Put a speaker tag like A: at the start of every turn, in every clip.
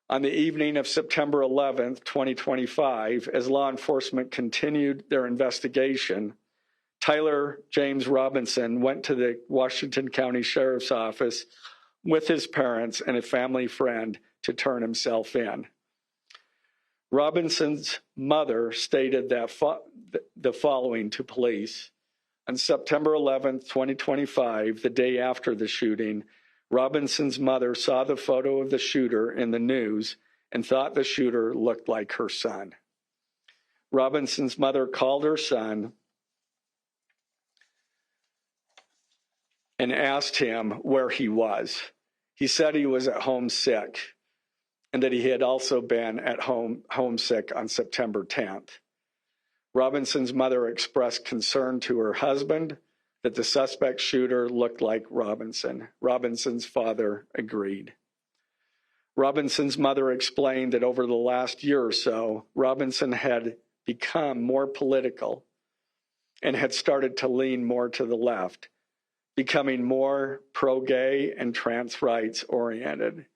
A: On the evening of September 11th, 2025, as law enforcement continued their investigation, Tyler James Robinson went to the Washington County Sheriff's Office with his parents and a family friend to turn himself in. Robinson's mother stated that the following to police. On September 11th, 2025, the day after the shooting, Robinson's mother saw the photo of the shooter in the news and thought the shooter looked like her son. Robinson's mother called her son and asked him where he was. He said he was at home sick and that he had also been at home homesick on September 10th. Robinson's mother expressed concern to her husband that the suspect shooter looked like Robinson. Robinson's father agreed. Robinson's mother explained that over the last year or so, Robinson had become more political and had started to lean more to the left, becoming more pro-gay and trans rights oriented.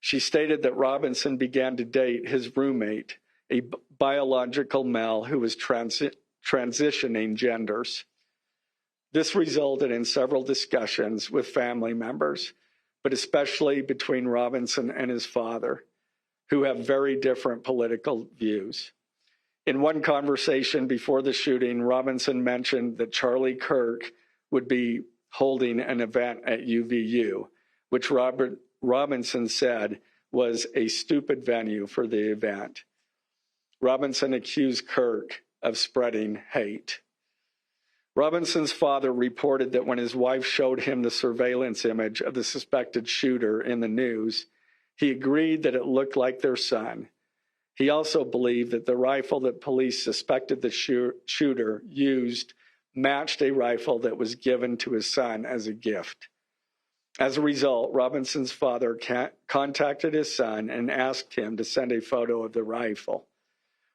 A: She stated that Robinson began to date his roommate, a biological male who was transitioning genders. This resulted in several discussions with family members, but especially between Robinson and his father, who have very different political views. In one conversation before the shooting, Robinson mentioned that Charlie Kirk would be holding an event at UVU, which Robinson said was a stupid venue for the event. Robinson accused Kirk of spreading hate. Robinson's father reported that when his wife showed him the surveillance image of the suspected shooter in the news, he agreed that it looked like their son. He also believed that the rifle that police suspected the shooter used matched a rifle that was given to his son as a gift. As a result, Robinson's father contacted his son and asked him to send a photo of the rifle.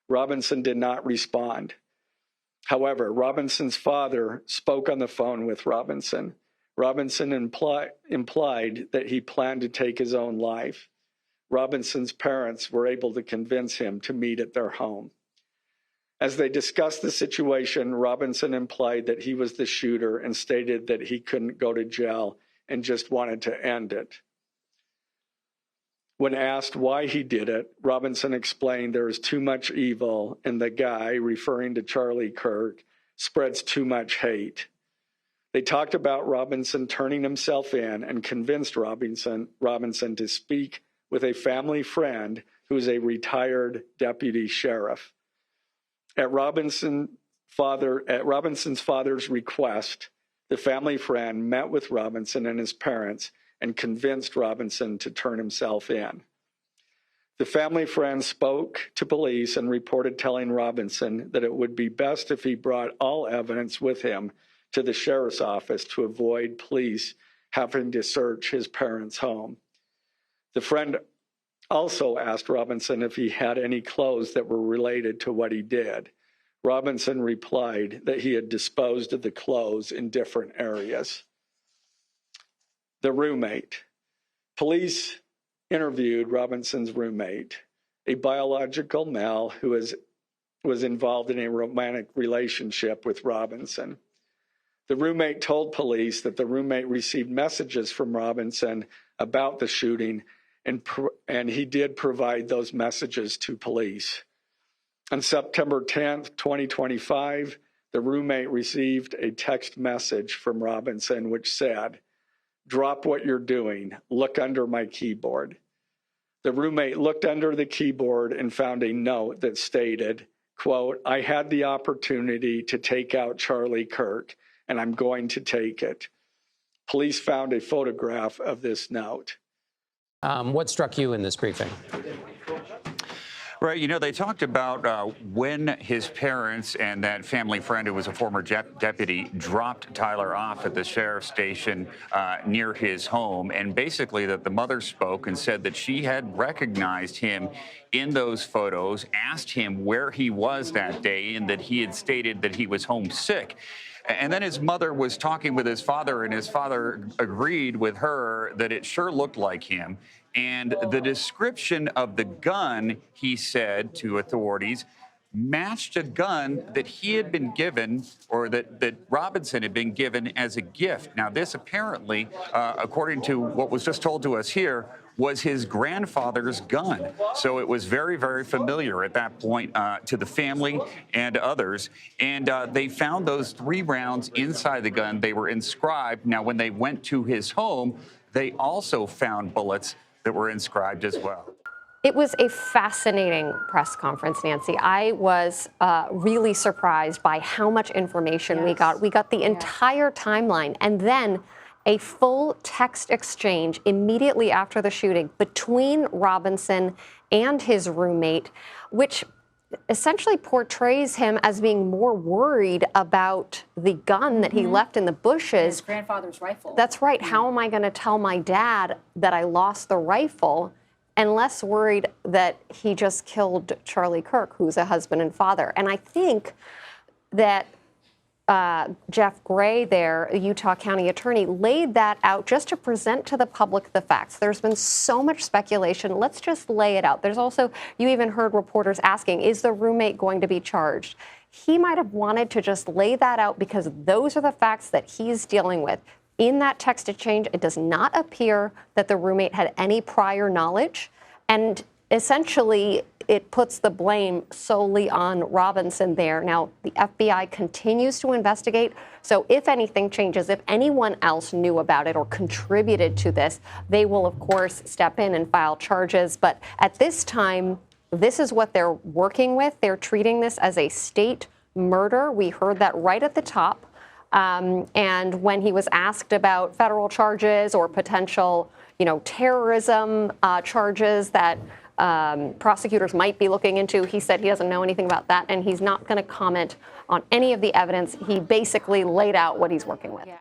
A: Robinson did not respond. However, Robinson's father spoke on the phone with Robinson. Robinson implied that he planned to take his own life. Robinson's parents were able to convince him to meet at their home. As they discussed the situation, Robinson implied that he was the shooter and stated that he couldn't go to jail and just wanted to end it. When asked why he did it, Robinson explained there is too much evil and the guy, referring to Charlie Kirk, spreads too much hate. They talked about Robinson turning himself in and convinced Robinson to speak with a family friend who is a retired deputy sheriff. At Robinson's father's request, the family friend met with Robinson and his parents and convinced Robinson to turn himself in. The family friend spoke to police and reported telling Robinson that it would be best if he brought all evidence with him to the sheriff's office to avoid police having to search his parents' home. The friend also asked Robinson if he had any clothes that were related to what he did. Robinson replied that he had disposed of the clothes in different areas. The roommate. Police interviewed Robinson's roommate, a biological male who was involved in a romantic relationship with Robinson. The roommate told police that the roommate received messages from Robinson about the shooting, and he did provide those messages to police. On September 10th, 2025, the roommate received a text message from Robinson which said, "Drop what you're doing. Look under my keyboard." The roommate looked under the keyboard and found a note that stated, quote, "I had the opportunity to take out Charlie Kirk, and I'm going to take it." Police found a photograph of this note.
B: What struck you in this briefing?
C: Right. You know, they talked about when his parents and that family friend who was a former deputy dropped Tyler off at the sheriff's station near his home. And basically that the mother spoke and said that she had recognized him in those photos, asked him where he was that day, and that he had stated that he was homesick. And then his mother was talking with his father, and his father agreed with her that it sure looked like him. And the description of the gun, he said to authorities, matched a gun that he had been given, or that Robinson had been given as a gift. Now, this apparently, according to what was just told to us here, was his grandfather's gun. So it was very, very familiar at that point to the family and others. And they found those 3 rounds inside the gun. They were inscribed. Now, when they went to his home, they also found bullets that were inscribed as well.
D: It was a fascinating press conference, Nancy. I was really surprised by how much information we got. We got the entire timeline, and then a full text exchange immediately after the shooting between Robinson and his roommate, which essentially portrays him as being more worried about the gun that he left in the bushes.
E: His grandfather's rifle.
D: That's right. How am I going to tell my dad that I lost the rifle? And less worried that he just killed Charlie Kirk, who's a husband and father. And I think that Jeff Gray there, a Utah County attorney, laid that out just to present to the public the facts. There's been so much speculation. Let's just lay it out. There's also, you even heard reporters asking, is the roommate going to be charged? He might have wanted to just lay that out because those are the facts that he's dealing with. In that text exchange, it does not appear that the roommate had any prior knowledge, and essentially it puts the blame solely on Robinson there. Now, the FBI continues to investigate, so if anything changes, if anyone else knew about it or contributed to this, they will, of course, step in and file charges. But at this time, this is what they're working with. They're treating this as a state murder. We heard that right at the top. And when he was asked about federal charges or potential, terrorism charges that prosecutors might be looking into, he said he doesn't know anything about that, and he's not going to comment on any of the evidence. He basically laid out what he's working with.
E: Yeah.